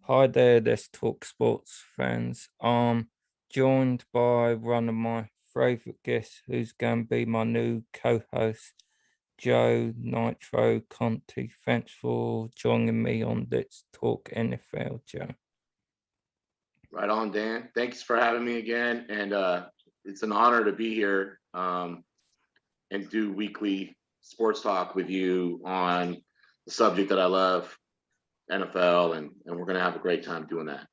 Hi there, let's talk sports fans. I'm joined by one of my favourite guests who's going to be my new co-host, Joe Nitro Conti. Thanks for joining me on Let's Talk NFL, Joe. Right on, Dan. Thanks for having me again. And it's an honor to be here and do weekly sports talk with you on the subject that I love, NFL, and we're going to have a great time doing that.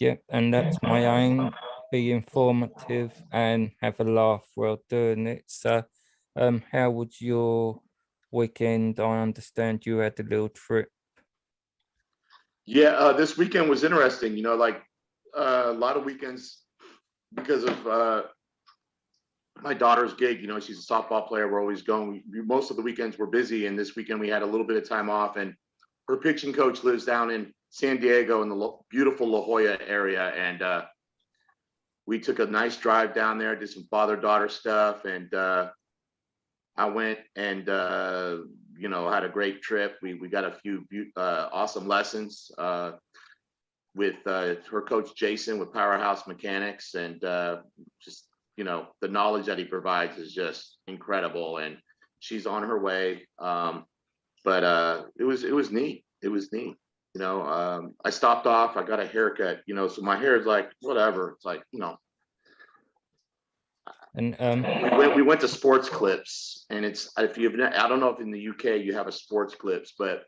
Yep, and that's my aim, be informative and have a laugh while doing it. So, how was your weekend? I understand you had a little trip. Yeah, this weekend was interesting. A lot of weekends because of my daughter's gig. She's a softball player. We're always going. Most of the weekends we're busy, and this weekend we had a little bit of time off. And her pitching coach lives down in San Diego in the beautiful La Jolla area, and we took a nice drive down there, did some father-daughter stuff, and I went and had a great trip. We got a few awesome lessons with her coach Jason with Powerhouse Mechanics, and just the knowledge that he provides is just incredible. And she's on her way, but it was neat. It was neat. I stopped off. I got a haircut. So my hair is like whatever. It's like And we went to Sports Clips, and it's if you've I don't know if in the UK you have a Sports Clips, but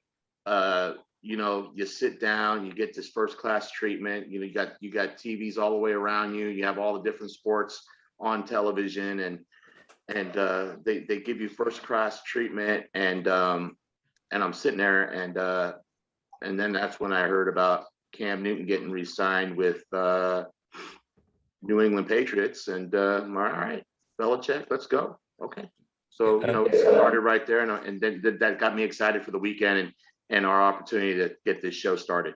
you sit down, you get this first class treatment. You got TVs all the way around you. You have all the different sports on television, and they give you first class treatment, and I'm sitting there, and then that's when I heard about Cam Newton getting re-signed with New England Patriots, and all right, Belichick, let's go. Okay, so it started right there, and then that got me excited for the weekend and our opportunity to get this show started.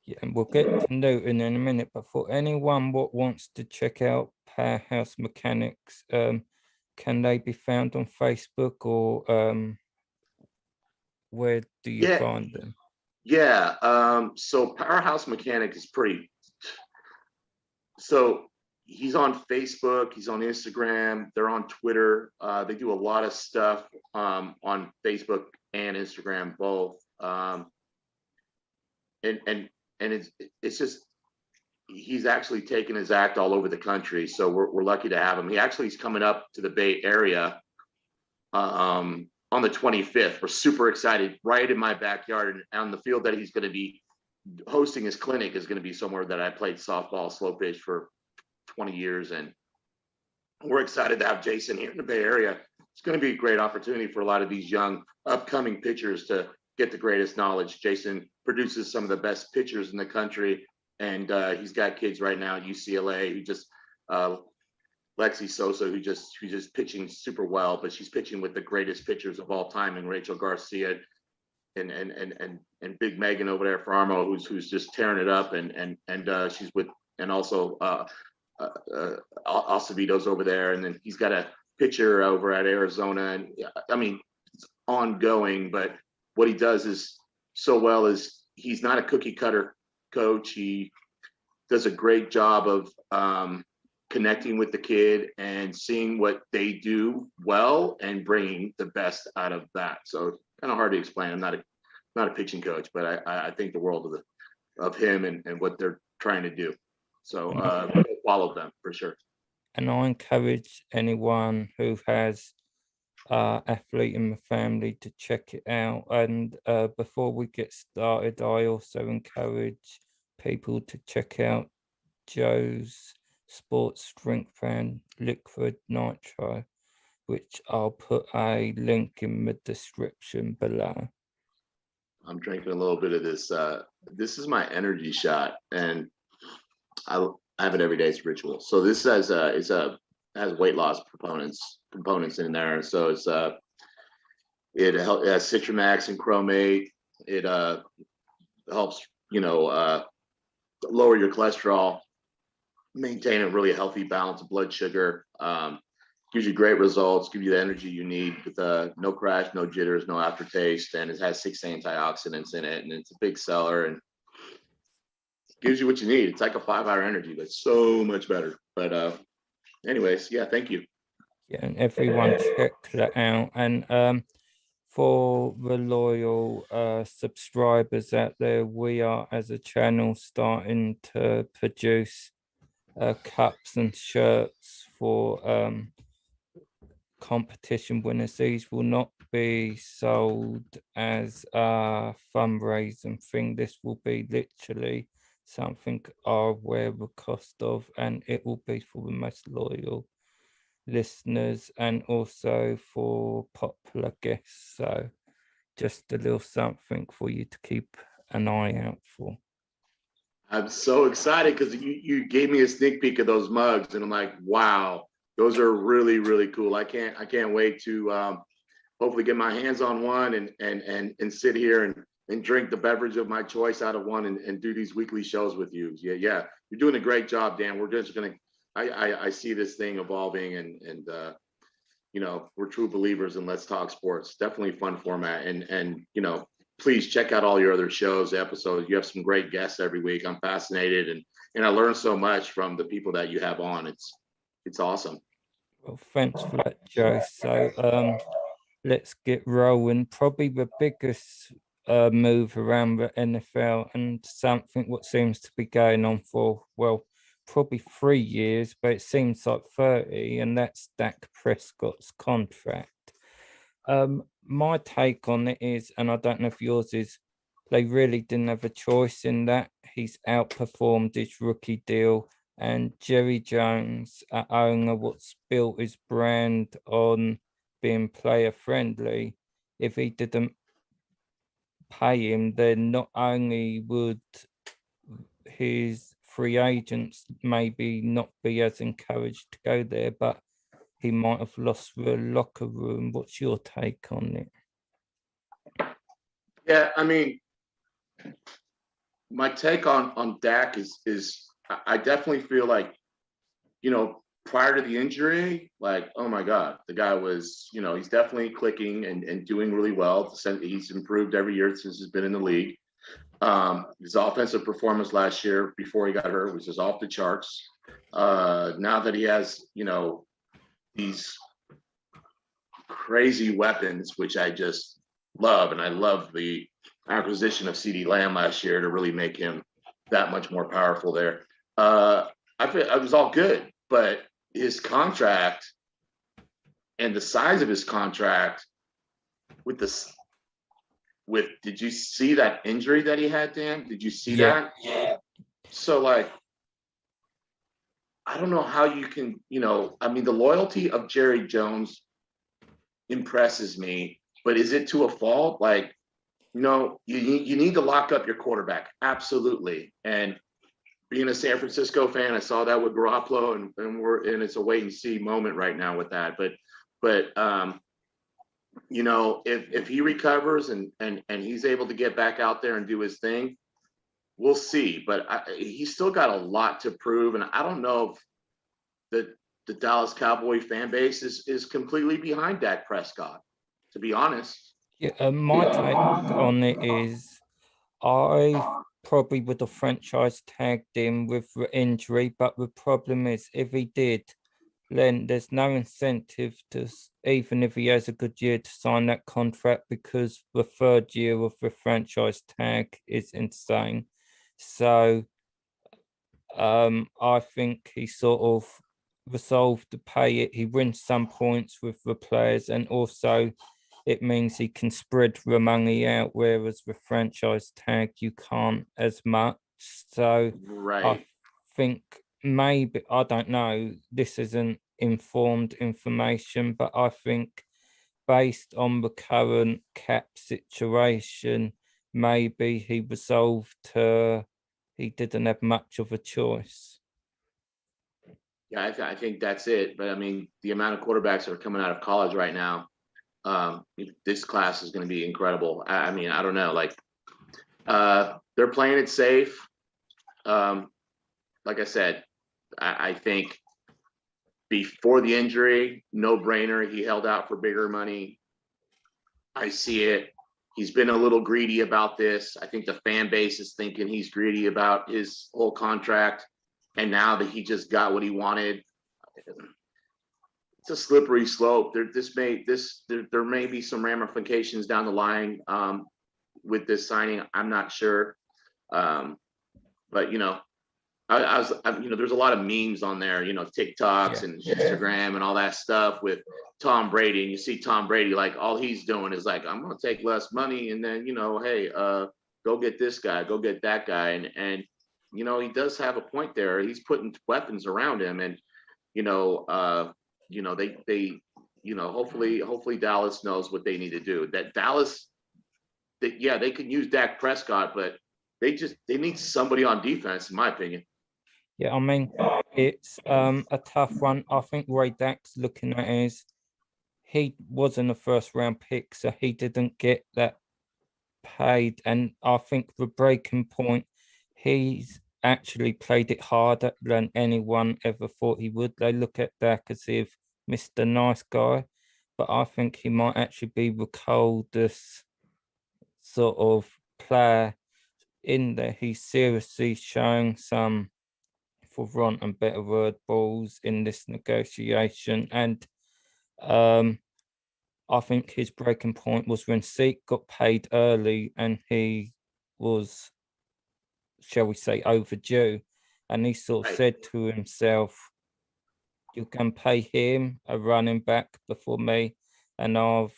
yeah, and we'll get to Newton in a minute. But for anyone what wants to check out Powerhouse Mechanics, can they be found on Facebook or where do you Yeah, find them? yeah. So Powerhouse Mechanic is pretty. So he's on Facebook, he's on Instagram, they're on Twitter. They do a lot of stuff on Facebook and Instagram both. And it's just he's actually taking his act all over the country. So we're lucky to have him. He actually is coming up to the Bay Area on the 25th. We're super excited, right in my backyard, and on the field that he's going to be hosting his clinic is going to be somewhere that I played softball, slow pitch for 20 years, and we're excited to have Jason here in the Bay Area. It's going to be a great opportunity for a lot of these young upcoming pitchers to get the greatest knowledge. Jason produces some of the best pitchers in the country, and he's got kids right now at UCLA who just Lexi Sosa, who's just pitching super well, but she's pitching with the greatest pitchers of all time, and Rachel Garcia and Big Megan over there for Armo, who's just tearing it up, and she's with, and also Acevedo's over there, and then he's got a pitcher over at Arizona, and I mean it's ongoing. But what he does is so well is he's not a cookie cutter coach. He does a great job of connecting with the kid and seeing what they do well and bringing the best out of that. So it's kind of hard to explain. I'm not a pitching coach, but I think the world of him and what they're trying to do. So follow them for sure. And I encourage anyone who has athlete in the family to check it out. And before we get started, I also encourage people to check out Joe's sports drink brand, Liquid Nitro, which I'll put a link in the description below. I'm drinking a little bit of this. This is my energy shot, and I have it every day. It's ritual. So this has has weight loss components in there. So it has Citramax and chromate. It helps lower your cholesterol, maintain a really healthy balance of blood sugar. Gives you great results, give you the energy you need with no crash, no jitters, no aftertaste, and it has 6 antioxidants in it, and it's a big seller. And gives you what you need. It's like a 5-hour energy, but so much better. But anyways, yeah, thank you. Yeah, and everyone check that out. And for the loyal subscribers out there, we are as a channel starting to produce cups and shirts for competition winners. These will not be sold as a fundraising thing. This will be literally something I'll wear the cost of, and it will be for the most loyal listeners and also for popular guests. So just a little something for you to keep an eye out for. I'm so excited because you gave me a sneak peek of those mugs, and I'm like, wow, those are really, really cool. I can't wait to hopefully get my hands on one and sit here and drink the beverage of my choice out of one and do these weekly shows with you. Yeah, you're doing a great job, Dan. We're just gonna I see this thing evolving and we're true believers in Let's Talk Sports. Definitely fun format. And please check out all your other shows, episodes. You have some great guests every week. I'm fascinated and I learn so much from the people that you have on. It's awesome. Well, thanks for that, Joe. So let's get rolling. Probably the biggest move around the NFL and something what seems to be going on for, well, probably 3 years, but it seems like 30, and that's Dak Prescott's contract. My take on it is, and I don't know if yours is, they really didn't have a choice in that. He's outperformed his rookie deal, and Jerry Jones, our owner, what's built his brand on being player friendly. If he didn't pay him, then not only would his free agents maybe not be as encouraged to go there, but he might have lost the locker room. What's your take on it? Yeah, I mean, my take on Dak is I definitely feel like, prior to the injury, like, oh my God, the guy was, he's definitely clicking and doing really well. He's improved every year since he's been in the league. His offensive performance last year before he got hurt was just off the charts. Now that he has, these crazy weapons, which I just love, and I love the acquisition of CD Lamb last year to really make him that much more powerful there. I feel it was all good, but his contract and the size of his contract with this did you see that injury that he had, Dan? Did you see Yeah. that? Yeah. So like, I don't know how you can, I mean, the loyalty of Jerry Jones impresses me, but is it to a fault? Like, you need to lock up your quarterback. Absolutely. And being a San Francisco fan, I saw that with Garoppolo, and it's a wait and see moment right now with that. But if he recovers and he's able to get back out there and do his thing, we'll see. But he's still got a lot to prove, and I don't know if the Dallas Cowboy fan base is completely behind Dak Prescott, to be honest. Yeah, my take on it is I probably would have franchise tagged him with the injury, but the problem is if he did, then there's no incentive to, even if he has a good year, to sign that contract because the third year of the franchise tag is insane. So I think he sort of resolved to pay it. He wins some points with the players, and also it means he can spread the money out, whereas with franchise tag you can't as much. So Right. I think maybe, I don't know, this isn't informed information, but I think based on the current cap situation, maybe he resolved to, he didn't have much of a choice. Yeah, I think that's it. But I mean, the amount of quarterbacks that are coming out of college right now, this class is going to be incredible. I mean, I don't know, like they're playing it safe. Like I said, I think before the injury, no brainer. He held out for bigger money. I see it. He's been a little greedy about this. I think the fan base is thinking he's greedy about his whole contract. And now that he just got what he wanted, it's a slippery slope. There may be some ramifications down the line with this signing. I'm not sure. But there's a lot of memes on there, TikToks and Instagram and all that stuff with Tom Brady. And you see Tom Brady, like all he's doing is like, I'm going to take less money. And then, hey, go get this guy, go get that guy. And he does have a point there. He's putting weapons around him. And, hopefully Dallas knows what they need to do. That Dallas, they can use Dak Prescott, but they need somebody on defense, in my opinion. Yeah, I mean, it's a tough one. I think Ray Dak's looking at it is he wasn't a first round pick, so he didn't get that paid. And I think the breaking point, he's actually played it harder than anyone ever thought he would. They look at Dak as if Mr. Nice Guy, but I think he might actually be the coldest sort of player in there. He's seriously showing some, for want and better word, balls in this negotiation. And I think his breaking point was when Zeke got paid early and he was, shall we say, overdue. And he sort of said to himself, you can pay him a running back before me, and I've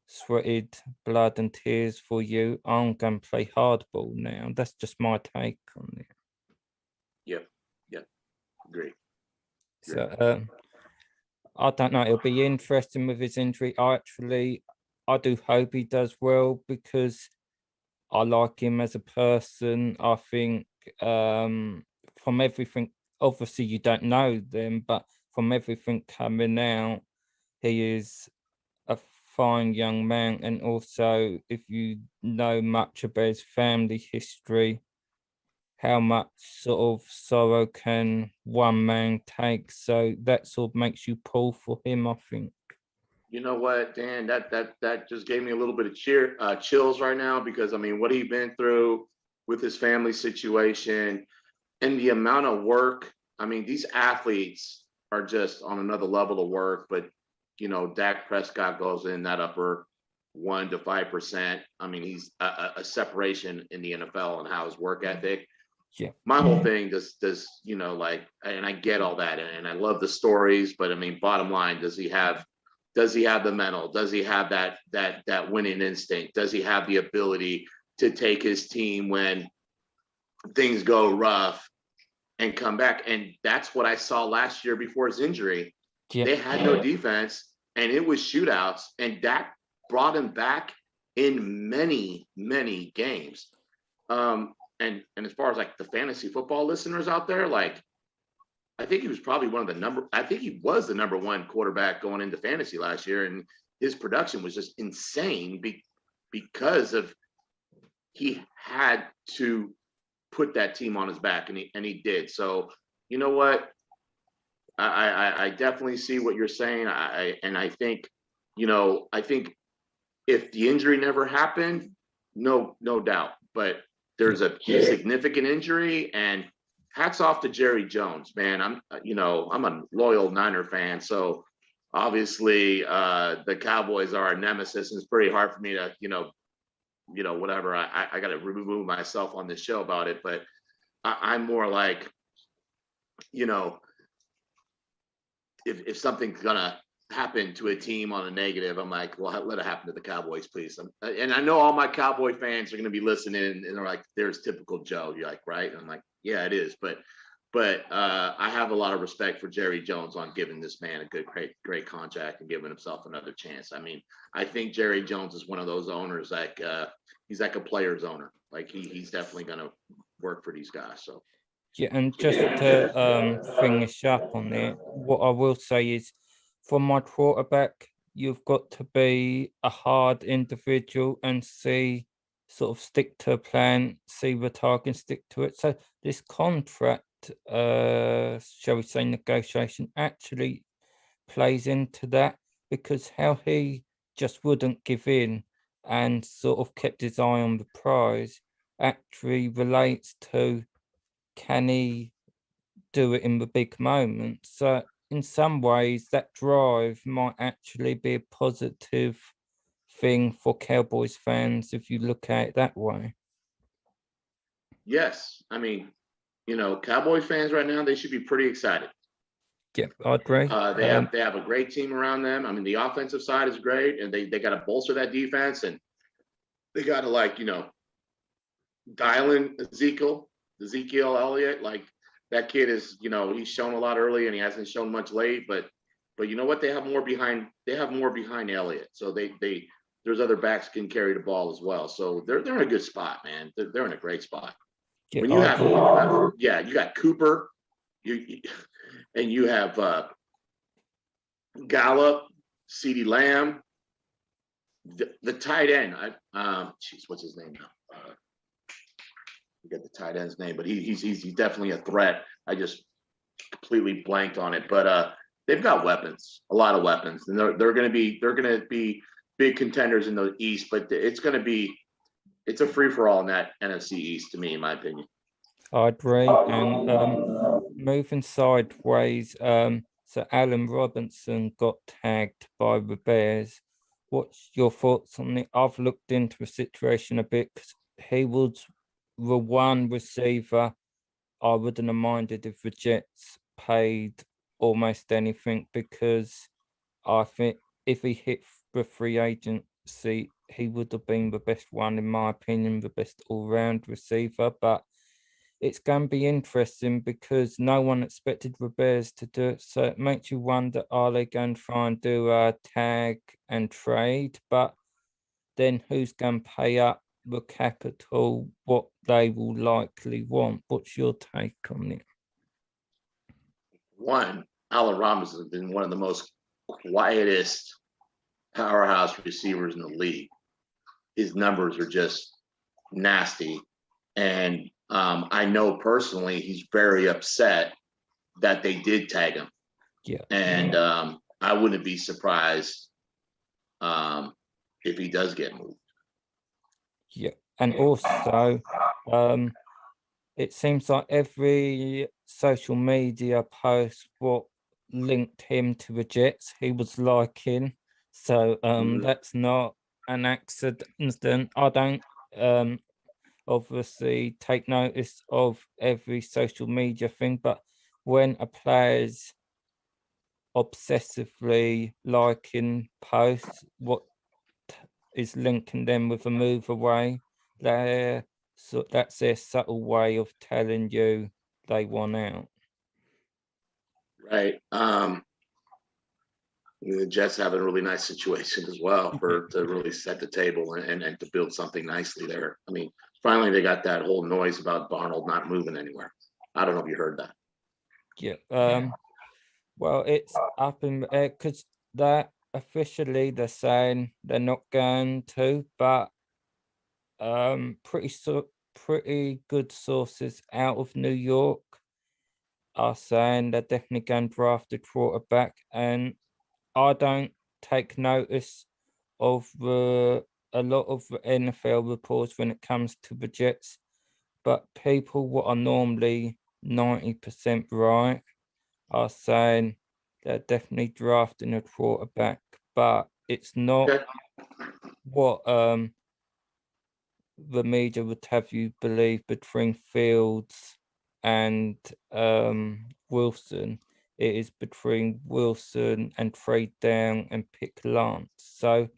sweated blood and tears for you. I'm going to play hardball now. That's just my take on it. Yeah, great. So I don't know. It'll be interesting with his injury. I do hope he does well because I like him as a person. I think from everything, obviously you don't know them, but from everything coming out, he is a fine young man. And also, if you know much about his family history, how much sort of sorrow can one man take? So that sort of makes you pull for him, I think. You know what, Dan? That just gave me a little bit of chills right now because I mean, what he's been through with his family situation and the amount of work. I mean, these athletes are just on another level of work. But Dak Prescott goes in that upper 1 to 5%. I mean, he's a separation in the NFL and how his work ethic. Yeah. My whole thing does and I get all that, and I love the stories, but I mean, bottom line, does he have the mental? Does he have that winning instinct? Does he have the ability to take his team when things go rough and come back? And that's what I saw last year before his injury. Yeah. They had no defense, and it was shootouts, and Dak brought him back in many, many games. And as far as like the fantasy football listeners out there, like I think he was probably he was the number one quarterback going into fantasy last year, and his production was just insane because of he had to put that team on his back, and he did. So you know what? I definitely see what you're saying. I think if the injury never happened, no doubt. But there's a significant injury, and hats off to Jerry Jones, man. I'm a loyal Niner fan, so obviously the Cowboys are our nemesis, and it's pretty hard for me to, whatever. I got to remove myself on this show about it, but I'm more like, if something's gonna happen to a team on a negative, I'm like, well, let it happen to the Cowboys, please. And I know all my Cowboy fans are going to be listening, and they're like, there's typical Joe. You're like, right? And I'm like, yeah, it is. But I have a lot of respect for Jerry Jones on giving this man a great contract and giving himself another chance. I mean, I think Jerry Jones is one of those owners, like he's like a player's owner. Like he's definitely going to work for these guys. So. Yeah, and just to finish up on it, what I will say is, for my quarterback, you've got to be a hard individual and sort of stick to a plan, see the target, stick to it. So this contract, shall we say, negotiation actually plays into that, because how he just wouldn't give in and sort of kept his eye on the prize actually relates to, can he do it in the big moments? So in some ways, that drive might actually be a positive thing for Cowboys fans if you look at it that way. Yes, I mean, Cowboys fans right now, they should be pretty excited. Yeah, I agree. They have a great team around them. I mean, the offensive side is great, and they got to bolster that defense, and they got to dial in Ezekiel Elliott. Like that kid is, he's shown a lot early, and he hasn't shown much late. But you know what? They have more behind. They have more behind Elliott, so there's other backs can carry the ball as well. So they're in a good spot, man. They're in a great spot. Yeah, When you have you got Cooper, and you have Gallup, CeeDee Lamb, the tight end. What's his name now? Forget the tight end's name, but he's definitely a threat. I just completely blanked on it, but they've got weapons, a lot of weapons, and they're going to be big contenders in the East. But it's a free for all in that NFC East, to me, in my opinion. I agree. And moving sideways, so Allen Robinson got tagged by the Bears. What's your thoughts on it? I've looked into the situation a bit because he was the one receiver I wouldn't have minded if the Jets paid almost anything, because I think if he hit the free agency, he would have been the best one, in my opinion, the best all-round receiver. But it's going to be interesting because no one expected the Bears to do it. So it makes you wonder, are they going to try and do a tag and trade? But then who's going to pay up the capital, what they will likely want? What's your take on it? One, Allen Robinson has been one of the most quietest powerhouse receivers in the league. His numbers are just nasty. And I know personally he's very upset that they did tag him. Yeah. And I wouldn't be surprised if he does get moved. Yeah. And also, it seems like every social media post what linked him to the Jets, he was liking. So that's not an accident. I don't obviously take notice of every social media thing, but when a player's obsessively liking posts, what is linking them with a move away, so that's their subtle way of telling you they want out. Right. The Jets have a really nice situation as well to really set the table and to build something nicely there. I mean, finally they got that whole noise about Darnold not moving anywhere. I don't know if you heard that. Yeah. Well, it's up in the air because that officially they're saying they're not going to, but pretty good sources out of New York are saying they're definitely going to draft a quarterback, and I don't take notice of a lot of the NFL reports when it comes to the Jets, but people what are normally 90% right are saying they're definitely drafting a quarterback, but it's not what the media would have you believe between Fields and Wilson. It is between Wilson and trade down and pick Lance. So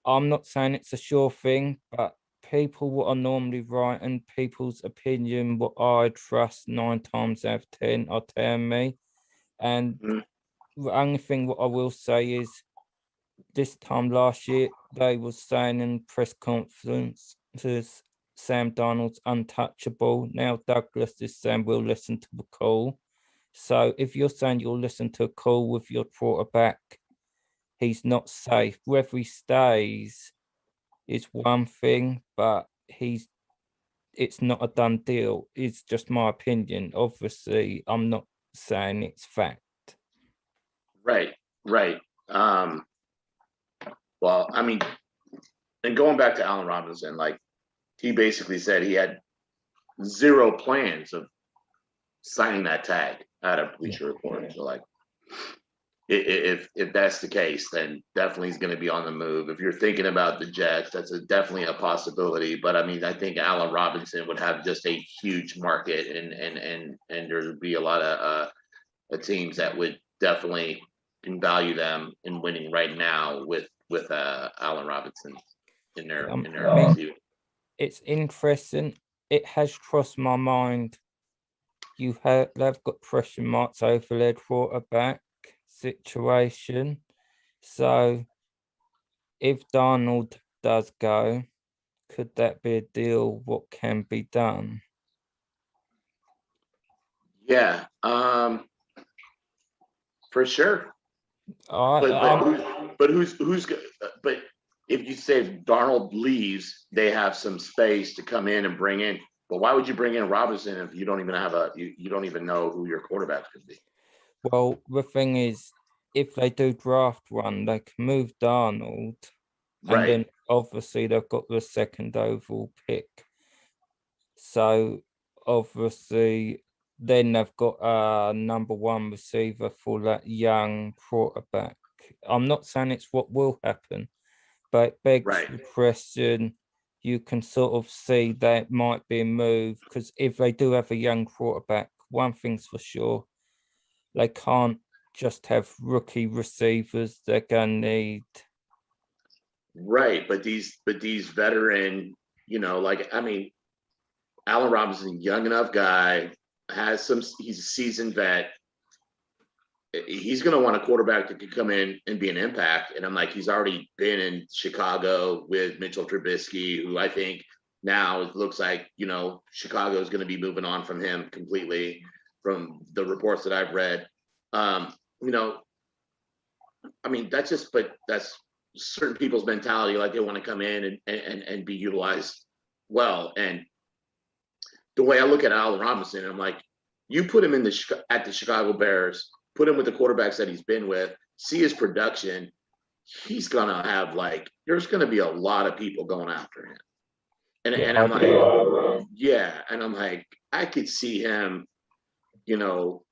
I'm not saying it's a sure thing, but people what are normally right and people's opinion, what I trust 9 times out of 10 are telling me. And the only thing what I will say is this time last year, they was saying in press conferences, Sam Darnold's untouchable. Now Douglas is saying we'll listen to the call. So if you're saying you'll listen to a call with your quarterback, he's not safe. Whether he stays is one thing, but it's not a done deal. It's just my opinion. Obviously, I'm not saying it's fact. Right. Well, I mean, And going back to Allen Robinson, like he basically said he had zero plans of signing that tag out of Yeah. Bleacher Report. So like, if that's the case, then definitely he's going to be on the move. If you're thinking about the Jets, that's definitely a possibility. But I mean, I think Allen Robinson would have just a huge market, and there would be a lot of teams that would definitely can value them in winning right now with Allen Robinson in their I mean, receiving. it's interesting. It has crossed my mind. They've got question marks over their quarterback situation. So if Darnold does go, could that be a deal? What can be done? Yeah, for sure. I, But but I'm who's but who's but if you say if Darnold leaves, they have some space to come in and bring in. But why would you bring in Robinson if you don't even have you don't even know who your quarterback's going to be? Well, the thing is, if they do draft one, they can move Darnold, and Right, then obviously they've got the second overall pick. So obviously, then they've got a number one receiver for that young quarterback. I'm not saying it's what will happen, but it begs right, the question. You can sort of see that might be a move because if they do have a young quarterback, one thing's for sure, they can't just have rookie receivers. They're gonna need. right. But these veteran, like I mean, Allen Robinson, young enough guy, has some. He's a seasoned vet. He's going to want a quarterback that could come in and be an impact. And I'm like, he's already been in Chicago with Mitchell Trubisky, who I think now it looks like, Chicago is going to be moving on from him completely from the reports that I've read. Um, you know, I mean, but that's certain people's mentality. Like they want to come in and be utilized well. And the way I look at Allen Robinson, I'm like, you put him at the Chicago Bears, put him with the quarterbacks that he's been with, see his production. He's gonna have there's gonna be a lot of people going after him, and Yeah, and I'm like, yeah, and I'm like, I could see him, you know,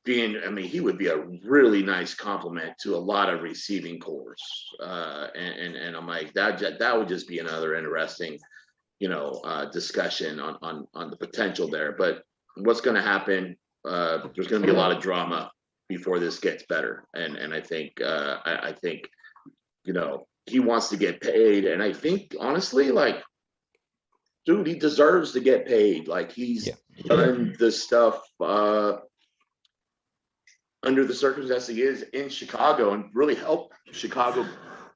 being. I mean, he would be a really nice compliment to a lot of receiving cores, and I'm like that would just be another interesting discussion on the potential there. But what's going to happen? There's going to be a lot of drama before this gets better, and I think I think he wants to get paid, and I think honestly, like, dude, he deserves to get paid. Like yeah, he's done the stuff under the circumstances he is in Chicago and really helped Chicago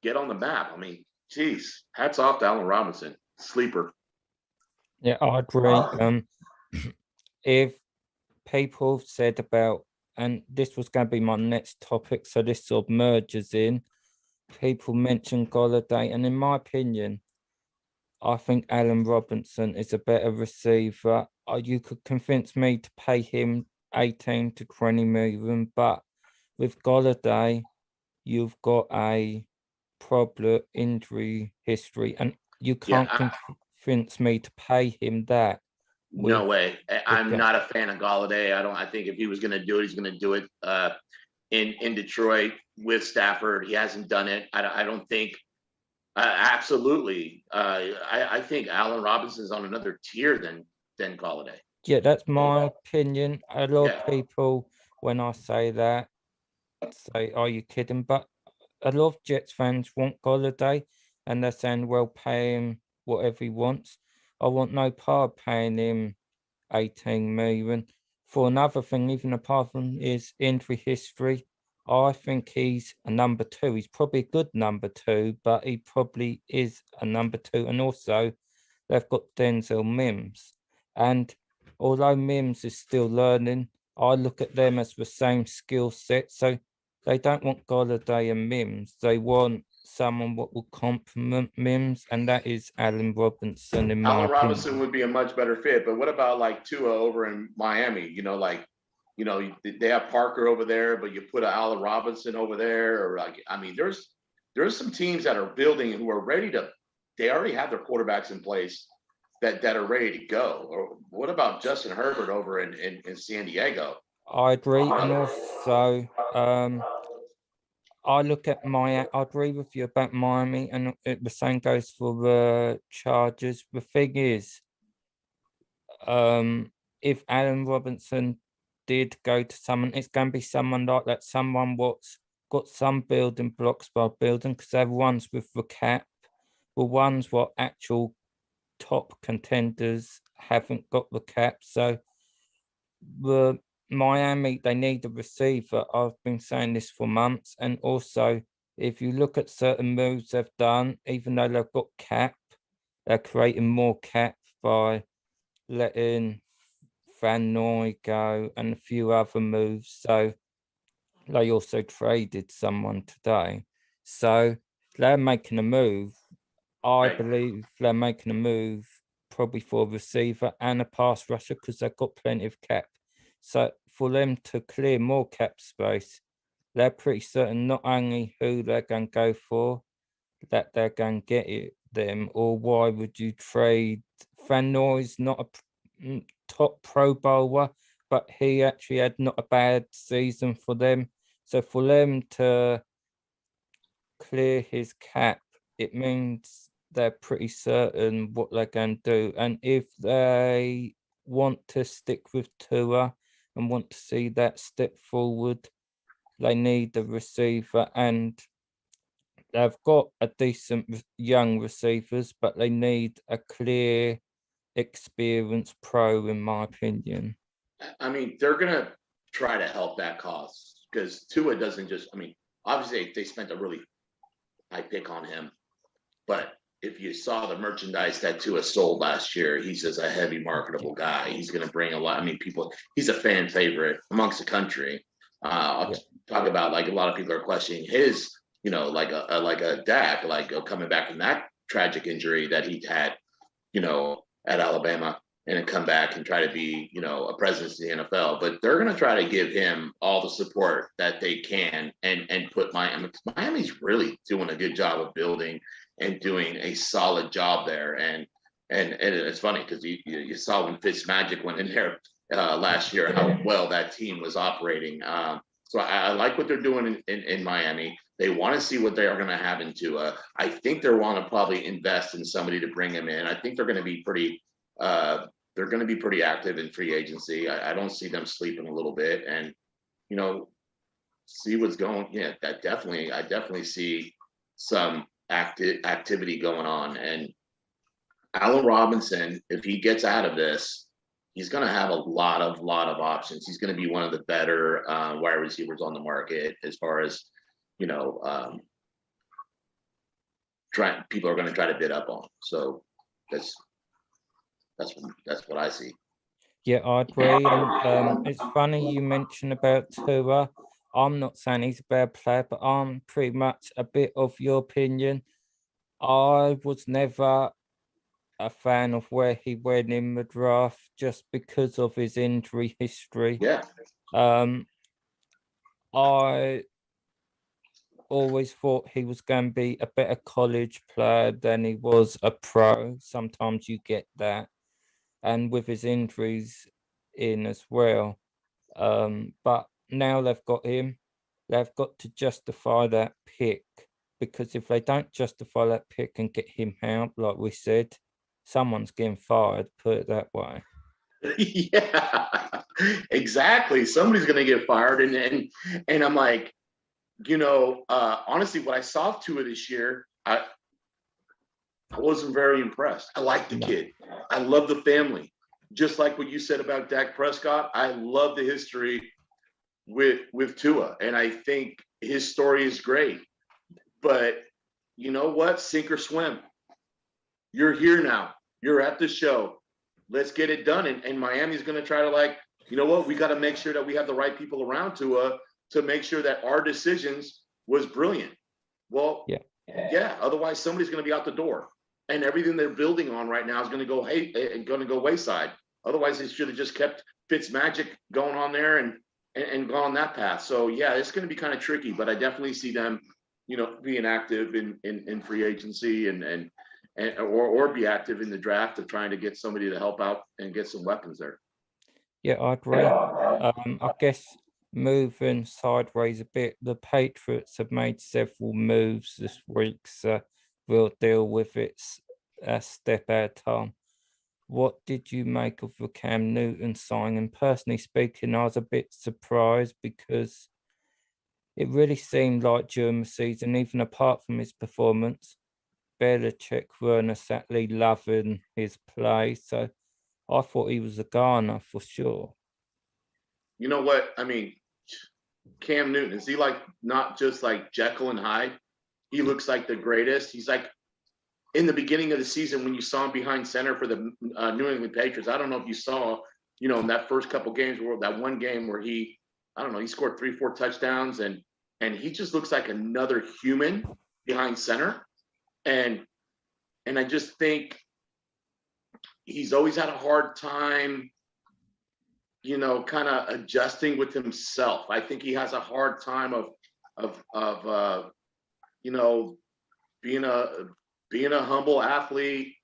get on the map. I mean, geez, hats off to Allen Robinson, sleeper. yeah. I agree. If people have said about, and this was going to be my next topic, so this sort of merges in. People mention Golladay, and in my opinion, I think Allen Robinson is a better receiver. You could convince me to pay him 18 to 20 million, but with Golladay, you've got a problem injury history, and you Yeah, can't convince me to pay him that no with way. the I'm not a fan of Galladay. I don't. I think if he was going to do it, he's going to do it in Detroit with Stafford. He hasn't done it. I don't think. Absolutely. I think Allen Robinson's on another tier than Galladay. Yeah, that's my opinion. A lot of Yeah. people, when I say that, say, "Are you kidding?" But a lot of Jets fans want Golladay, and they're saying, "Well, pay him whatever he wants." I want no part of paying him 18 million. For another thing, even apart from his injury history, I think he's a number two. He's probably a good number two, but he probably is a number two. And also, they've got Denzel Mims. And although Mims is still learning, I look at them as the same skill set. So they don't want Golladay and Mims. They want someone what will complement Mims, and that is Allen Robinson, in my Allen opinion. Robinson would be a much better fit. But what about like Tua over in Miami? They have Parker over there, but you put a Allen Robinson over there, or like I mean, there's some teams that are building who are ready to they already have their quarterbacks in place that are ready to go. Or what about Justin Herbert over in San Diego? I agree, and also I look at I agree with you about Miami, and the same goes for the Chargers. The thing is, if Allen Robinson did go to someone, it's going to be someone like that, someone what's got some building blocks by building, because they're ones with the cap, the ones what actual top contenders haven't got the cap. So the Miami, they need a receiver. I've been saying this for months. And also, if you look at certain moves they've done, even though they've got cap, they're creating more cap by letting Van Noy go and a few other moves. So they also traded someone today. So they're making a move. I Right. believe they're making a move probably for a receiver and a pass rusher because they've got plenty of cap. So for them to clear more cap space, they're pretty certain not only who they're going to go for, that they're going to get them, or why would you trade Van Noy's not a top Pro Bowler, but he actually had not a bad season for them. So for them to clear his cap, it means they're pretty certain what they're going to do. And if they want to stick with Tua and want to see that step forward, they need a receiver, and they've got a decent young receivers, but they need a clear, experienced pro, in my opinion. I mean, they're gonna try to help that cause because Tua doesn't just. I mean, obviously they spent a really high pick on him, but if you saw the merchandise that Tua sold last year, he's just a heavy marketable guy. He's going to bring a lot. I mean, people. He's a fan favorite amongst the country. I'll Yeah. talk about like a lot of people are questioning his, like a Dak, like coming back from that tragic injury that he had, at Alabama, and come back and try to be, a presence in the NFL. But they're going to try to give him all the support that they can, and put Miami. Miami's really doing a good job of building and doing a solid job there. And it's funny because you saw when Fitzmagic went in there last year how well that team was operating. So I like what they're doing in Miami. They want to see what they are going to have in Tua. I think they want to probably invest in somebody to bring him in. I think they're going to be pretty. They're going to be pretty active in free agency. I don't see them sleeping a little bit, and see what's going. Yeah, I definitely see some activity going on. And Allen Robinson, if he gets out of this, he's going to have a lot of options. He's going to be one of the better wide receivers on the market as far as people are going to try to bid up on. So that's what I see. Yeah, I agree. And it's funny you mentioned about Tua. I'm not saying he's a bad player, but I'm pretty much a bit of your opinion. I was never a fan of where he went in the draft just because of his injury history. Yeah. I always thought he was going to be a better college player than he was a pro. Sometimes you get that. And with his injuries in as well. But now they've got him, they've got to justify that pick, because if they don't justify that pick and get him out, like we said, someone's getting fired, put it that way. Yeah, exactly. Somebody's gonna get fired, and I'm like, honestly, what I saw to it this year, I wasn't very impressed. I like the No. kid. I love the family. Just like what you said about Dak Prescott, I love the history with Tua, and I think his story is great. But you know what? Sink or swim. You're here now. You're at the show. Let's get it done. And Miami's going to try to, like, you know what? We got to make sure that we have the right people around to make sure that our decisions was brilliant. Well, yeah. Otherwise, somebody's going to be out the door, and everything they're building on right now is going to go wayside. Otherwise, they should have just kept Fitzmagic going on there and gone on that path. So yeah, it's going to be kind of tricky, but I definitely see them, being active in free agency and or be active in the draft of trying to get somebody to help out and get some weapons there. Yeah, I agree. I guess moving sideways a bit, the Patriots have made several moves this week, so we'll deal with it a step at a time. What did you make of the Cam Newton signing? Personally speaking, I was a bit surprised because it really seemed like during the season, even apart from his performance, Belichick weren't exactly loving his play. So I thought he was a Garner for sure. You know what? I mean, Cam Newton, is he like not just like Jekyll and Hyde? He looks like the greatest. He's like in the beginning of the season when you saw him behind center for the New England Patriots. I don't know if you saw, in that first couple games, where that one game where I don't know, he scored 3-4 touchdowns, and he just looks like another human behind center. And I just think he's always had a hard time, kind of adjusting with himself. I think he has a hard time of being a humble athlete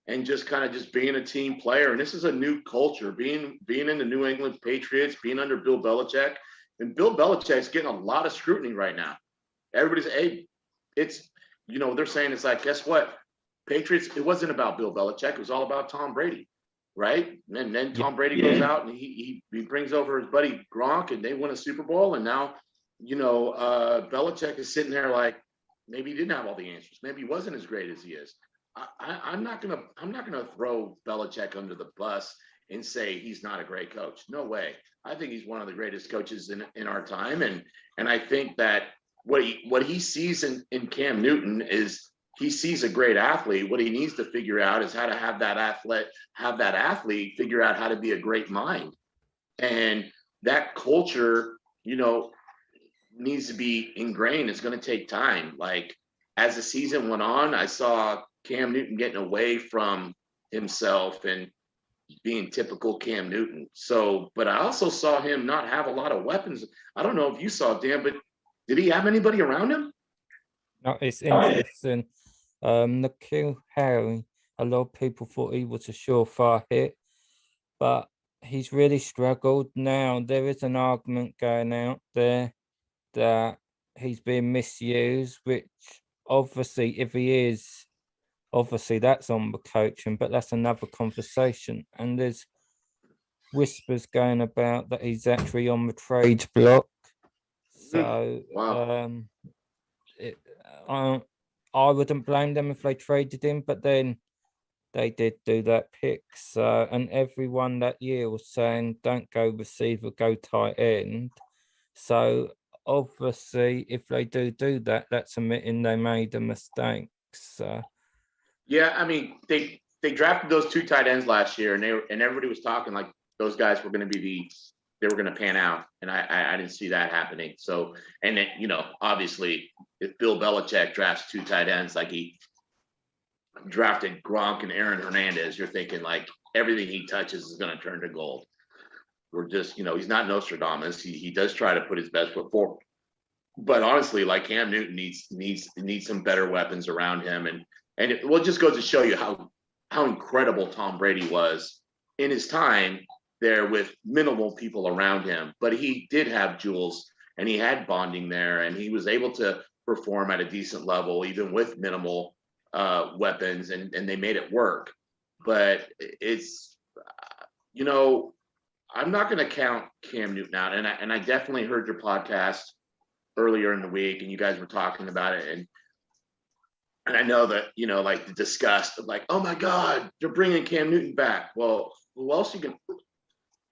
and just being a team player. And this is a new culture, being in the New England Patriots, being under Bill Belichick. And Bill Belichick's getting a lot of scrutiny right now. Everybody's, hey, it's, they're saying it's like, guess what? Patriots, it wasn't about Bill Belichick. It was all about Tom Brady, right? And then Tom Brady goes out and he brings over his buddy Gronk, and they win a Super Bowl. And now, Belichick is sitting there like, maybe he didn't have all the answers. Maybe he wasn't as great as he is. I'm not gonna throw Belichick under the bus and say he's not a great coach. No way. I think he's one of the greatest coaches in our time. And I think that what he sees in Cam Newton is he sees a great athlete. What he needs to figure out is how to have that athlete figure out how to be a great mind. And that culture, needs to be ingrained. It's going to take time. Like as the season went on, I saw Cam Newton getting away from himself and being typical Cam Newton. So, but I also saw him not have a lot of weapons. I don't know if you saw, Dan, but did he have anybody around him? No, it's interesting. Nikhil Harry, a lot of people thought he was a surefire hit, but he's really struggled now. There is an argument going out there that he's being misused, which obviously, if he is, obviously that's on the coaching, but that's another conversation. And there's whispers going about that he's actually on the trade block. So, Wow. I wouldn't blame them if they traded him, but then they did do that pick. So, and everyone that year was saying, don't go receiver, go tight end. So, obviously, if they do that, that's admitting they made a mistake. So, yeah, I mean, they drafted those two tight ends last year, and everybody was talking like those guys were going to be they were going to pan out, and I didn't see that happening. So, and then, obviously, if Bill Belichick drafts two tight ends like he drafted Gronk and Aaron Hernandez, you're thinking like everything he touches is going to turn to gold. We're just, he's not Nostradamus. He does try to put his best foot forward, but honestly, like Cam Newton needs some better weapons around him, and it just goes to show you how incredible Tom Brady was in his time there with minimal people around him. But he did have jewels, and he had bonding there, and he was able to perform at a decent level even with minimal weapons, and they made it work. But it's I'm not going to count Cam Newton out, and I definitely heard your podcast earlier in the week, and you guys were talking about it, and I know that like the disgust of like, oh my God, they're bringing Cam Newton back. Well, who else you can?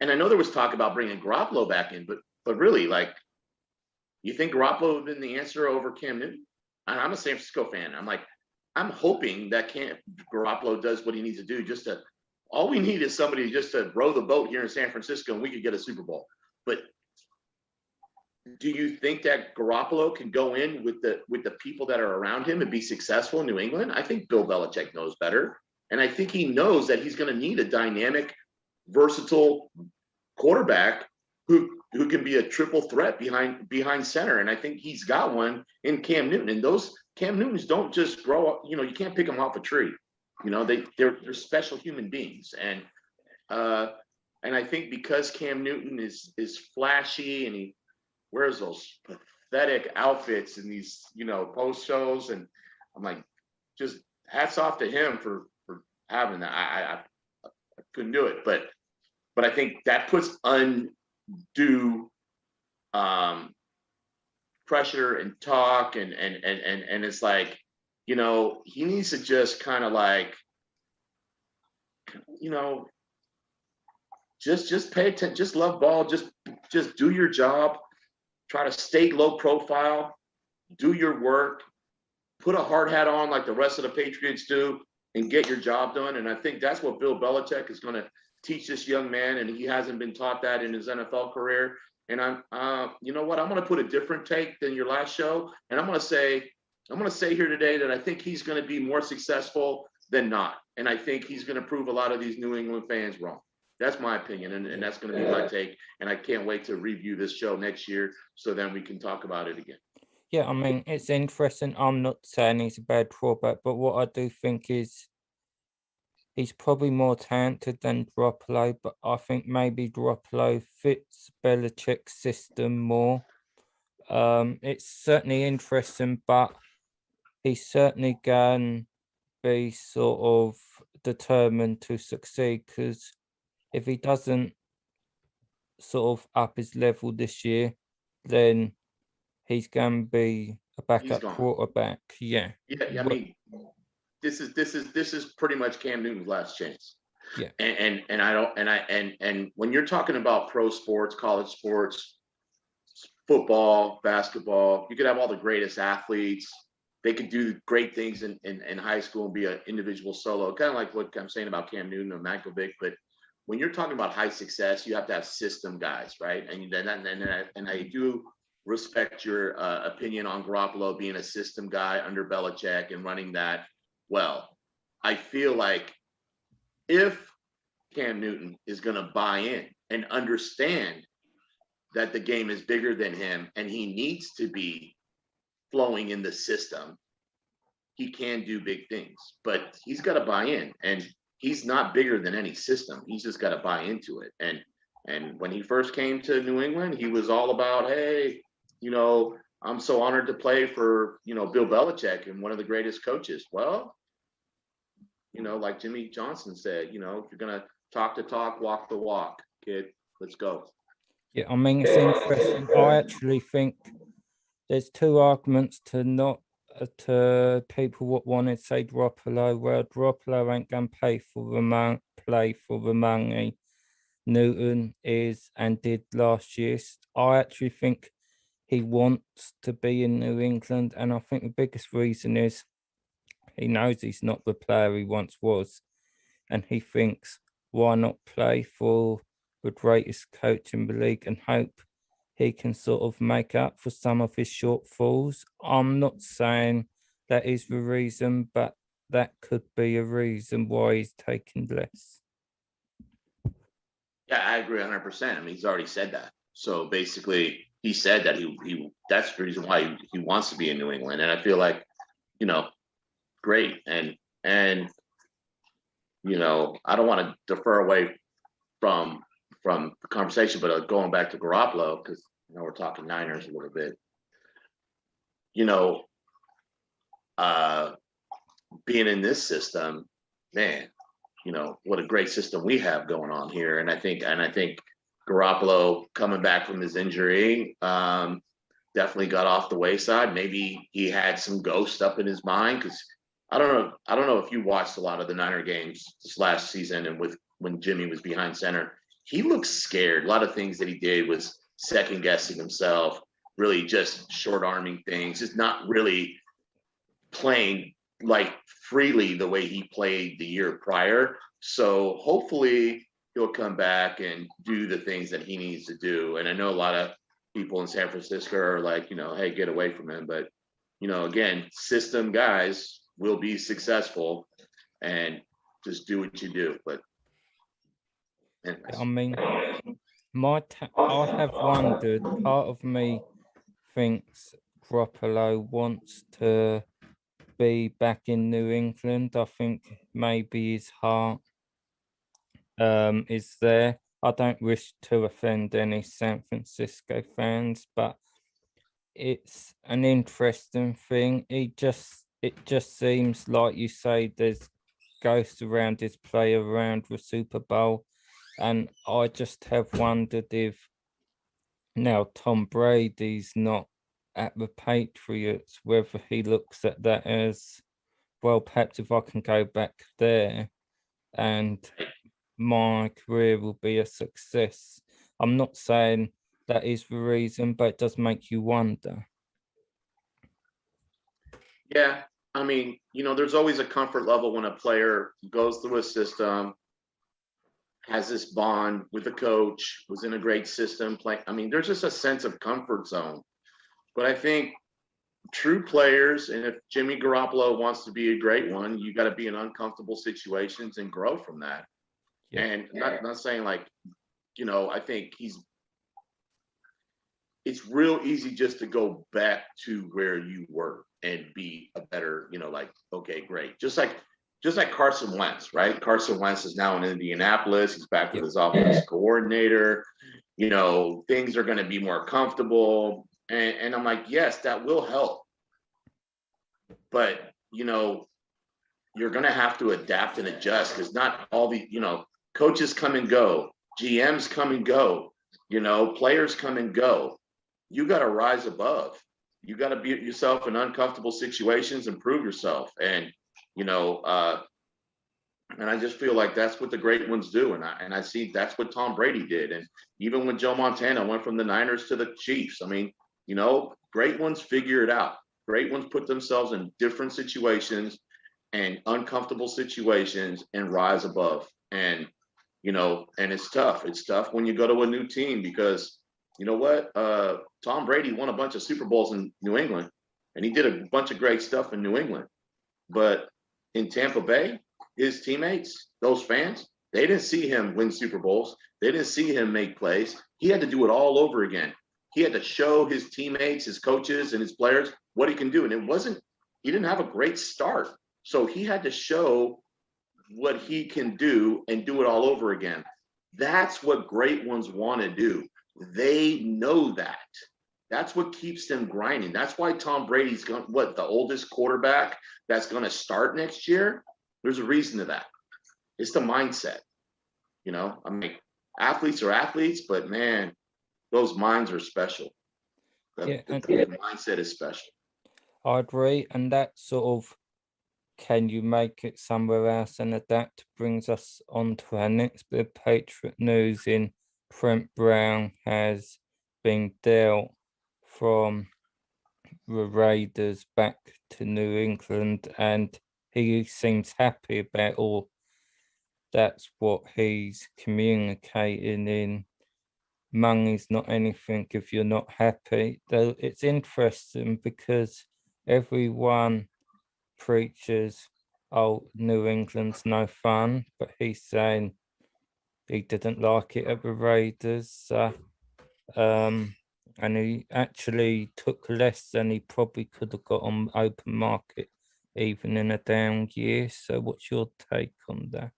And I know there was talk about bringing Garoppolo back in, but really, like, you think Garoppolo would have been the answer over Cam Newton? And I'm a San Francisco fan. I'm hoping that Garoppolo does what he needs to do. All we need is somebody just to row the boat here in San Francisco, and we could get a Super Bowl. But do you think that Garoppolo can go in with the people that are around him and be successful in New England? I think Bill Belichick knows better. And I think he knows that he's going to need a dynamic, versatile quarterback who can be a triple threat behind center. And I think he's got one in Cam Newton. And those Cam Newtons don't just grow up, you can't pick them off a tree. You know, they're special human beings, and I think because Cam Newton is flashy and he wears those pathetic outfits in these, you know, post shows, and I'm like, just hats off to him for having that. I couldn't do it, but I think that puts undue pressure and talk, and it's like, you know, he needs to just kind of like, you know, just pay attention, just love ball, just do your job, try to stay low profile, do your work, put a hard hat on like the rest of the Patriots do, and get your job done. And I think that's what Bill Belichick is going to teach this young man, and he hasn't been taught that in his NFL career. And you know what? I'm going to put a different take than your last show, and I'm going to say here today that I think he's going to be more successful than not, and I think he's going to prove a lot of these New England fans wrong. That's my opinion, and that's going to be my take. And I can't wait to review this show next year, so then we can talk about it again. Yeah, I mean, it's interesting. I'm not saying he's a bad quarterback, but what I do think is he's probably more talented than Garoppolo, but I think maybe Garoppolo fits Belichick's system more. It's certainly interesting, but he certainly can be sort of determined to succeed, because if he doesn't sort of up his level this year, then he's going to be a backup quarterback. Yeah. Yeah, I mean, this is pretty much Cam Newton's last chance. Yeah. And I don't and when you're talking about pro sports, college sports, football, basketball, you could have all the greatest athletes. They could do great things in high school and be an individual solo, kind of like what I'm saying about Cam Newton or Malkovich. But when you're talking about high success, you have to have system guys, right? And I do respect your opinion on Garoppolo being a system guy under Belichick and running that well. I feel like if Cam Newton is going to buy in and understand that the game is bigger than him and he needs to be flowing in the system, he can do big things, but he's got to buy in, and he's not bigger than any system. He's just got to buy into it. And when he first came to New England, he was all about, hey, you know, I'm so honored to play for, you know, Bill Belichick and one of the greatest coaches. Well, you know, like Jimmy Johnson said, you know, if you're going to talk the talk, walk the walk, kid, let's go. Yeah, I mean, it's interesting. I actually think there's two arguments to not to people what wanted to say Garoppolo. Well, Garoppolo ain't going to play for the money Newton is and did last year. I actually think he wants to be in New England, and I think the biggest reason is he knows he's not the player he once was, and he thinks, why not play for the greatest coach in the league and hope he can sort of make up for some of his shortfalls. I'm not saying that is the reason, but that could be a reason why he's taking less. Yeah, I agree 100%. I mean, he's already said that. So basically, he said that he that's the reason why he wants to be in New England. And I feel like, you know, great. And you know, I don't want to defer away from the conversation, but going back to Garoppolo, because you know we're talking Niners a little bit. You know, being in this system, man, you know what a great system we have going on here, and I think Garoppolo coming back from his injury definitely got off the wayside. Maybe he had some ghost up in his mind, because I don't know if you watched a lot of the Niner games this last season, and when Jimmy was behind center, he looked scared. A lot of things that he did was second guessing himself, really just short arming things, just not really playing like freely the way he played the year prior. So hopefully he'll come back and do the things that he needs to do. And I know a lot of people in San Francisco are like, you know, hey, get away from him. But, you know, again, system guys will be successful, and just do what you do. But anyways. I mean, I have wondered, part of me thinks Garoppolo wants to be back in New England. I think maybe his heart is there. I don't wish to offend any San Francisco fans, but it's an interesting thing. It just seems like you say there's ghosts around his play around the Super Bowl. And I just have wondered if now Tom Brady's not at the Patriots, whether he looks at that as, well, perhaps if I can go back there and my career will be a success. I'm not saying that is the reason, but it does make you wonder. Yeah, I mean, there's always a comfort level when a player goes through a system, has this bond with the coach, was in a great system. I mean, there's just a sense of comfort zone. But I think true players, and if Jimmy Garoppolo wants to be a great one, you got to be in uncomfortable situations and grow from that. Yeah. And not saying like, I think it's real easy just to go back to where you were and be a better, like, okay, great. Just like Carson Wentz, right? Carson Wentz is now in Indianapolis. He's back with his offensive coordinator. Things are going to be more comfortable. And I'm like, yes, that will help. But, you're going to have to adapt and adjust because not all the, coaches come and go. GMs come and go. Players come and go. You got to rise above. You got to be yourself in uncomfortable situations and prove yourself. And, and I just feel like that's what the great ones do. And I see that's what Tom Brady did. And even when Joe Montana went from the Niners to the Chiefs, I mean, great ones figure it out. Great ones put themselves in different situations and uncomfortable situations and rise above. And, and it's tough. It's tough when you go to a new team because you know what? Tom Brady won a bunch of Super Bowls in New England, and he did a bunch of great stuff in New England. But in Tampa Bay, his teammates, those fans, they didn't see him win Super Bowls. They didn't see him make plays. He had to do it all over again. He had to show his teammates, his coaches, and his players what he can do. And he didn't have a great start. So he had to show what he can do and do it all over again. That's what great ones want to do. They know that. That's what keeps them grinding. That's why Tom Brady's the oldest quarterback that's going to start next year. There's a reason to that. It's the mindset. I mean, athletes are athletes, but man, those minds are special. The mindset is special. I agree. And that sort of, can you make it somewhere else and adapt, brings us on to our next bit of Patriot news. In Trent Brown has been dealt from the Raiders back to New England, and he seems happy about all. That's what he's communicating in. Money's not anything if you're not happy. Though it's interesting because everyone preaches, oh, New England's no fun, but he's saying he didn't like it at the Raiders. And he actually took less than he probably could have got on open market, even in a down year. So what's your take on that?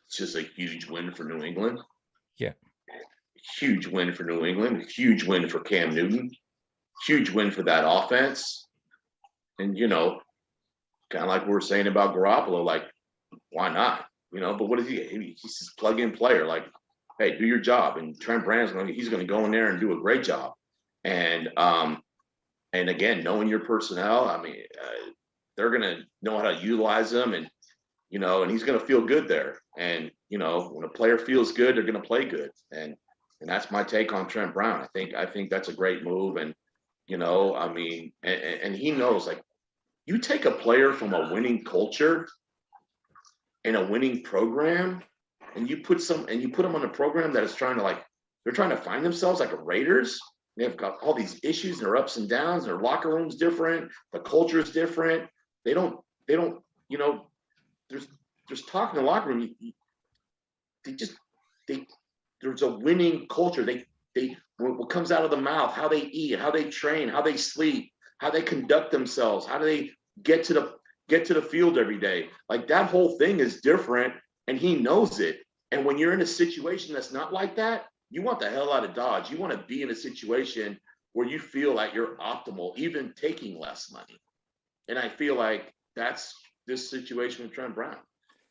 It's just a huge win for New England. Yeah. Huge win for New England. Huge win for Cam Newton. Huge win for that offense. And, kind of like we were saying about Garoppolo, like, why not? But what is he? He's just plug-in player. Like, hey, do your job. And Trent Brown's he's going to go in there and do a great job. And again, knowing your personnel, I mean, they're going to know how to utilize them, and and he's going to feel good there. And when a player feels good, they're going to play good. And that's my take on Trent Brown. I think that's a great move. And I mean, and he knows, like, you take a player from a winning culture and a winning program, and you put them on a program that is they're trying to find themselves, like a Raiders. They've got all these issues, their ups and downs, their locker room's different, the culture is different. They don't, there's talk in the locker room. There's a winning culture. What comes out of the mouth, how they eat, how they train, how they sleep, how they conduct themselves, how do they get to the field every day. Like that whole thing is different, and he knows it. And when you're in a situation that's not like that, you want the hell out of Dodge. You want to be in a situation where you feel like you're optimal, even taking less money. And I feel like that's this situation with Trent Brown.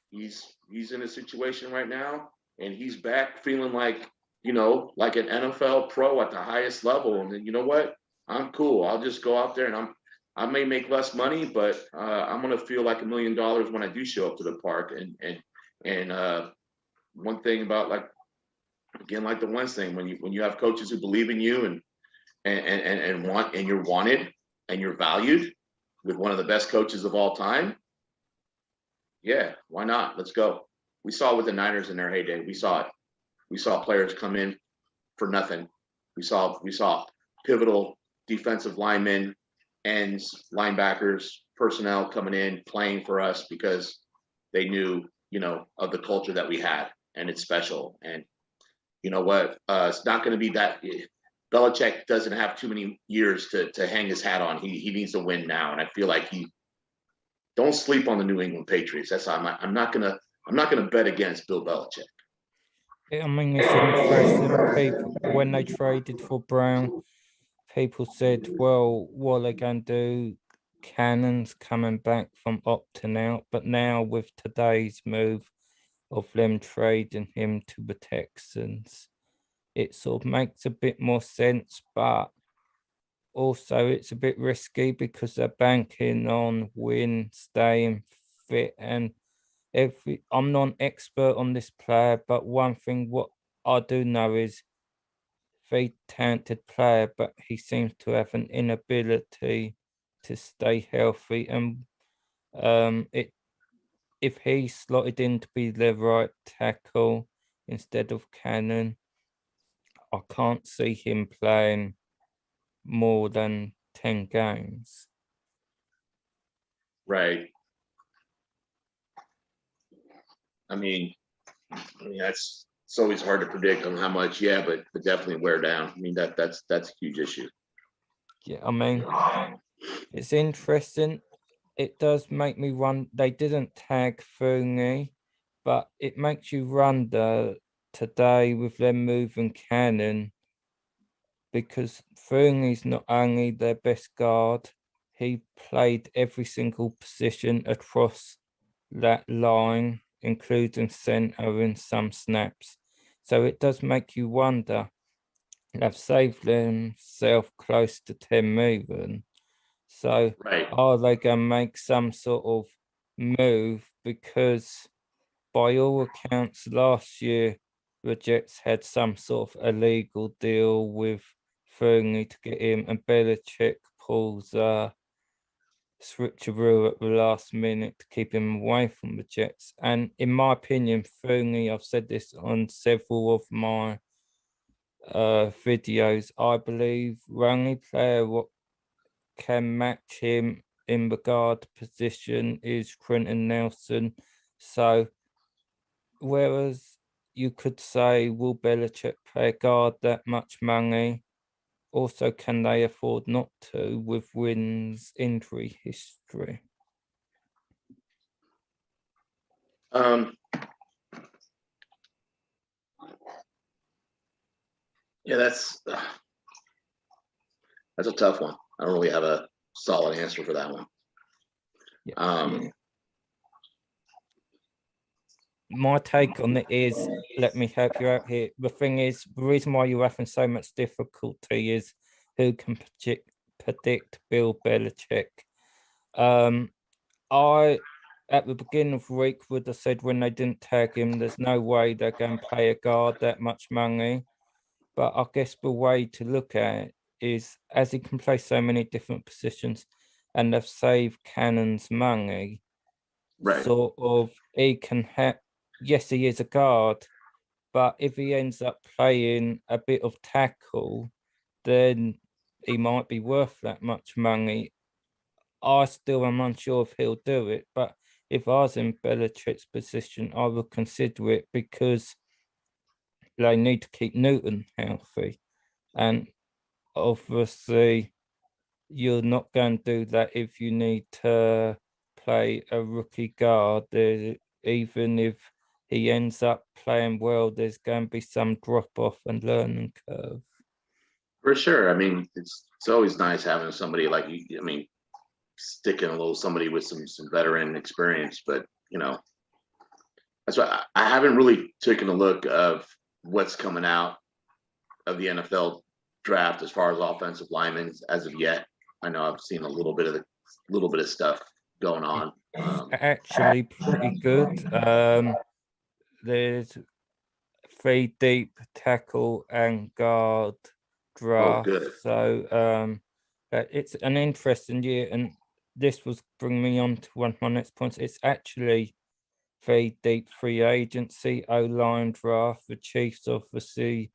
He's in a situation right now, and he's back feeling like, like an NFL pro at the highest level. And then, you know what? I'm cool. I'll just go out there, and I may make less money, but I'm gonna feel like $1 million when I do show up to the park. And one thing about, like, again, like the Wentz thing, when you have coaches who believe in you and you're wanted and you're valued with one of the best coaches of all time, yeah, why not? Let's go. We saw it with the Niners in their heyday. We saw it. We saw players come in for nothing. We saw pivotal defensive linemen, ends, linebackers, personnel coming in playing for us because they knew, of the culture that we had, and it's special. And you know what? It's not going to be that. Belichick doesn't have too many years to hang his hat on. He needs to win now, and I feel like don't sleep on the New England Patriots. That's I'm not gonna bet against Bill Belichick. I mean, it's interesting. People, when they traded for Brown, people said, well, what are they going to do? Cannon's coming back from opting out. But now, with today's move of them trading him to the Texans, it sort of makes a bit more sense. But also, it's a bit risky because they're banking on Wynn staying fit. And I'm not an expert on this player, but one thing what I do know is very talented player, but he seems to have an inability to stay healthy. And it if he slotted in to be the right tackle instead of Cannon, I can't see him playing more than 10 games. Right. I mean, that's it's always hard to predict on how much, yeah, but definitely wear down. I mean, that's a huge issue. Yeah, I mean, it's interesting. It does make me run. They didn't tag Fournier, but it makes you wonder today with them moving Cannon, because Fournier's not only their best guard, he played every single position across that line, including center in some snaps. So it does make you wonder. They've saved themselves close to 10 million. So Right. are they going to make some sort of move? Because by all accounts, last year the Jets had some sort of illegal deal with Fergie to get him, and Belichick pulls switcheroo at the last minute to keep him away from the Jets. And in my opinion, Fergie, I've said this on several of my videos, I believe the only player what can match him in the guard position is Quentin Nelson. So whereas you could say, will Belichick play a guard that much money? Also, can they afford not to with Wynn's injury history? Um, yeah, that's a tough one. I don't really have a solid answer for that one. Yeah. My take on it is, let me help you out here. The thing is, the reason why you're having so much difficulty is who can predict Bill Belichick. I at the beginning of the week would have said when they didn't tag him, there's no way they're going to pay a guard that much money. But I guess the way to look at it is, as he can play so many different positions and they've saved Cannon's money, Right. sort of he can have, yes, he is a guard, but if he ends up playing a bit of tackle, then he might be worth that much money. I still am unsure if he'll do it, but if I was in Belichick's position, I would consider it because they need to keep Newton healthy. And obviously, you're not going to do that if you need to play a rookie guard. Even if he ends up playing well, there's going to be some drop off and learning curve. For sure. I mean, it's always nice having somebody like you. I mean, sticking a little somebody with some veteran experience, but that's why I haven't really taken a look of what's coming out of the NFL draft as far as offensive linemen as of yet. I know I've seen a little bit of stuff going on. Actually, pretty good. There's 3 deep tackle and guard Oh, draft. good. So it's an interesting year, and this was bringing me on to one of my next points. It's actually 3 deep free agency O-line draft. The Chiefs obviously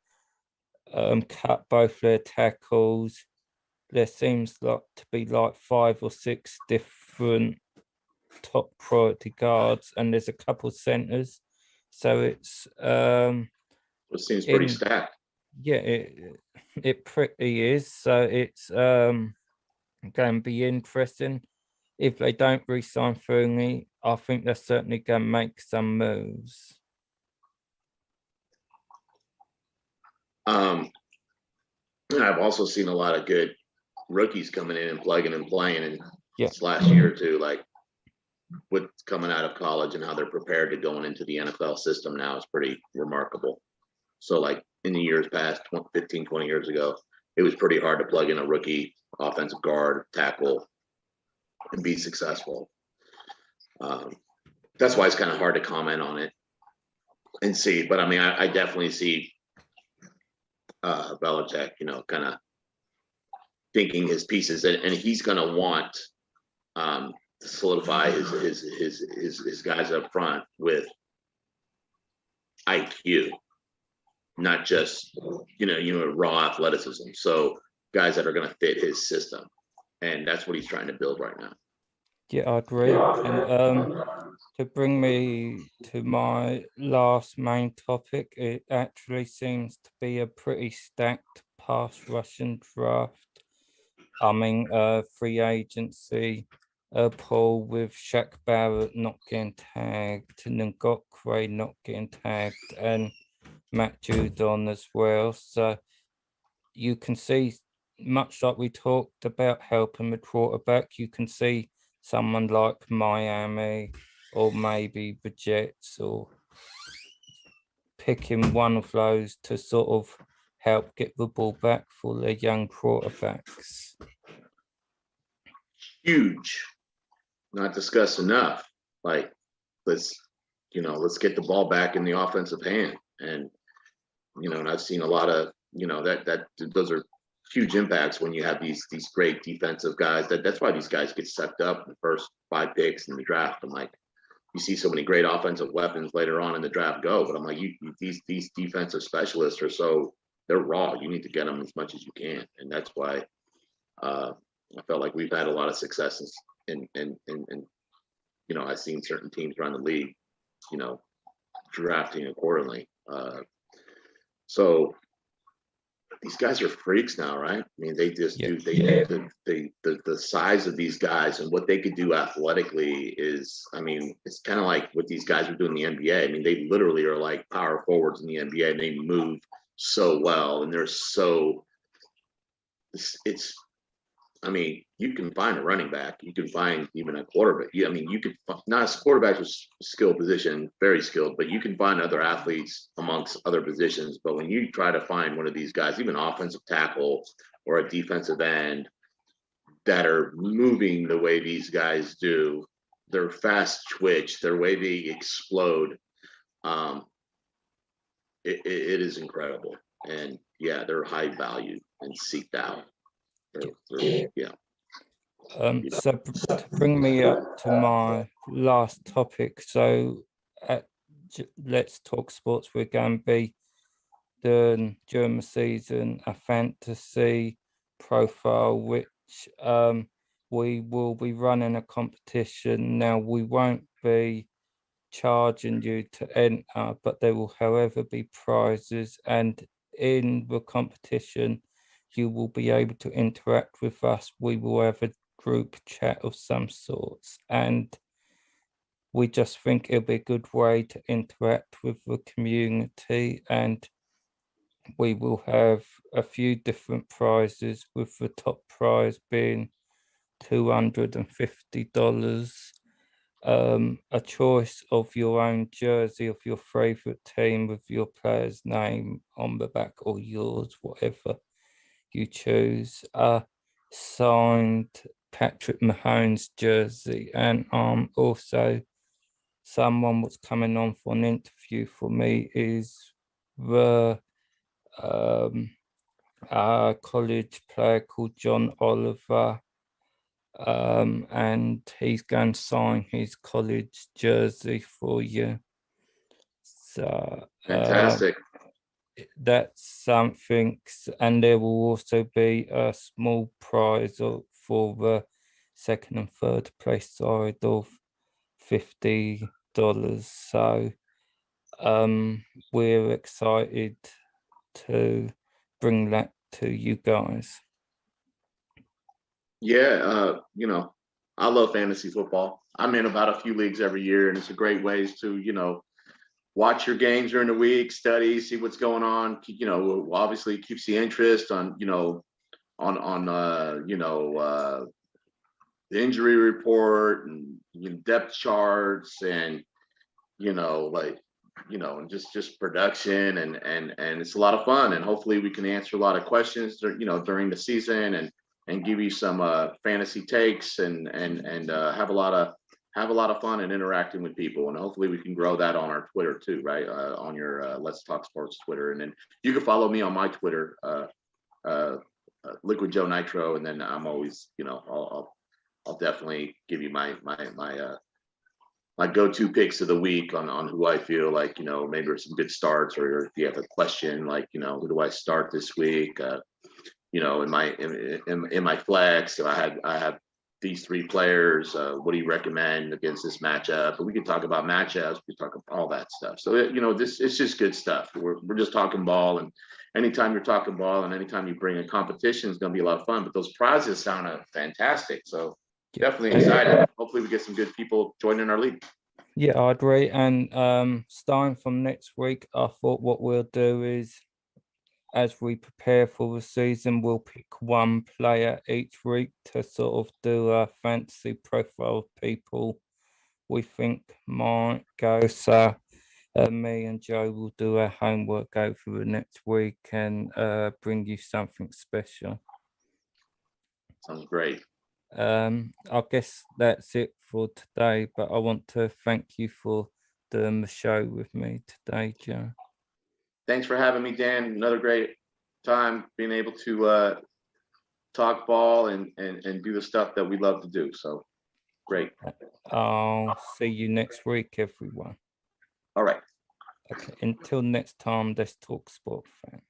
cut both their tackles. There seems like to be like 5 or 6 different top priority guards, and there's a couple centers. So it's It seems pretty in stacked. yeah, it pretty is. So it's going to be interesting. If they don't re-sign Fourney, I think they're certainly going to make some moves. I've also seen a lot of good rookies coming in and plugging and playing in Yeah. this last year or two, like what's coming out of college and how they're prepared to going into the NFL system now is pretty remarkable. So like in the years past, 15, 20 years ago, it was pretty hard to plug in a rookie offensive guard, tackle, and be successful. That's why it's kind of hard to comment on it and see. But I mean, I definitely see Belichick, kind of thinking his pieces, and he's going to want to solidify his guys up front with IQ, not just raw athleticism. So guys that are going to fit his system, and that's what he's trying to build right now. Yeah, I agree. And to bring me to my last main topic, it actually seems to be a pretty stacked pass rushing draft. I mean, free agency, Paul with Shaq Barrett not getting tagged, and then Gokray not getting tagged, and Matt Judon as well. So you can see, much like we talked about helping the quarterback, you can see someone like Miami or maybe the Jets or picking one of those to sort of help get the ball back for their young quarterbacks. Huge, not discussed enough. Like let's get the ball back in the offensive hand, and and I've seen a lot of that those are huge impacts when you have these great defensive guys. That's why these guys get sucked up in the first 5 picks in the draft. I'm like, you see so many great offensive weapons later on in the draft go, but I'm like, these defensive specialists are they're raw. You need to get them as much as you can, and that's why I felt like we've had a lot of successes in I've seen certain teams around the league, drafting accordingly. So these guys are freaks now, right? I mean, they just do. The size of these guys and what they could do athletically is, I mean, it's kind of like what these guys are doing in the NBA. I mean, they literally are like power forwards in the NBA, and they move so well, and they're so. It's I mean, you can find a running back. You can find even a quarterback. I mean, you could not a quarterback was a skilled position, very skilled, but you can find other athletes amongst other positions. But when you try to find one of these guys, even offensive tackle or a defensive end that are moving the way these guys do, their fast twitch, their way they explode, it is incredible. And yeah, they're high valued and seeked out. Yeah. So to bring me up to my last topic, so let's talk sports. We're going to be doing during the season a fantasy profile, which we will be running a competition. Now we won't be charging you to enter, but there will, however, be prizes, and in the competition you will be able to interact with us. We will have a group chat of some sorts, and we just think it'll be a good way to interact with the community. And we will have a few different prizes, with the top prize being $250, a choice of your own jersey of your favorite team with your player's name on the back, or yours, whatever you choose, a signed Patrick Mahomes jersey, and also someone was coming on for an interview for me is the college player called John Oliver, and he's going to sign his college jersey for you. So Fantastic. that's something, and there will also be a small prize for the second and third place side of $50. So we're excited to bring that to you guys. Yeah, I love fantasy football. I'm in about a few leagues every year, and it's a great ways to, watch your games during the week, study, see what's going on. Obviously keeps the interest on, the injury report and depth charts and and just production and it's a lot of fun, and hopefully we can answer a lot of questions during the season and give you some fantasy takes and have a lot of fun and interacting with people, and hopefully we can grow that on our Twitter too, right? On your Let's Talk Sports Twitter, and then you can follow me on my Twitter, Liquid Joe Nitro, and then I'm always I'll definitely give you my go-to picks of the week on who I feel like, maybe there's some good starts, or if you have a question like, who do I start this week? In my flex, I have these three players. What do you recommend against this matchup? But we can talk about matchups. We can talk about all that stuff. So it's just good stuff. We're just talking ball, and anytime you're talking ball, and anytime you bring a competition, it's going to be a lot of fun. But those prizes sound fantastic. So definitely excited. Hopefully we get some good people joining our league. Yeah, I agree. And starting from next week, I thought what we'll do is, as we prepare for the season, we'll pick one player each week to sort of do a fantasy profile of people we think might go. So me and Joe will do our homework over the next week and bring you something special. Sounds great. I guess that's it for today, but I want to thank you for doing the show with me today, Joe. Thanks for having me, Dan. Another great time being able to talk ball and do the stuff that we love to do. So great. I'll see you next week, everyone. All right. Okay, until next time, let's talk sport, fans.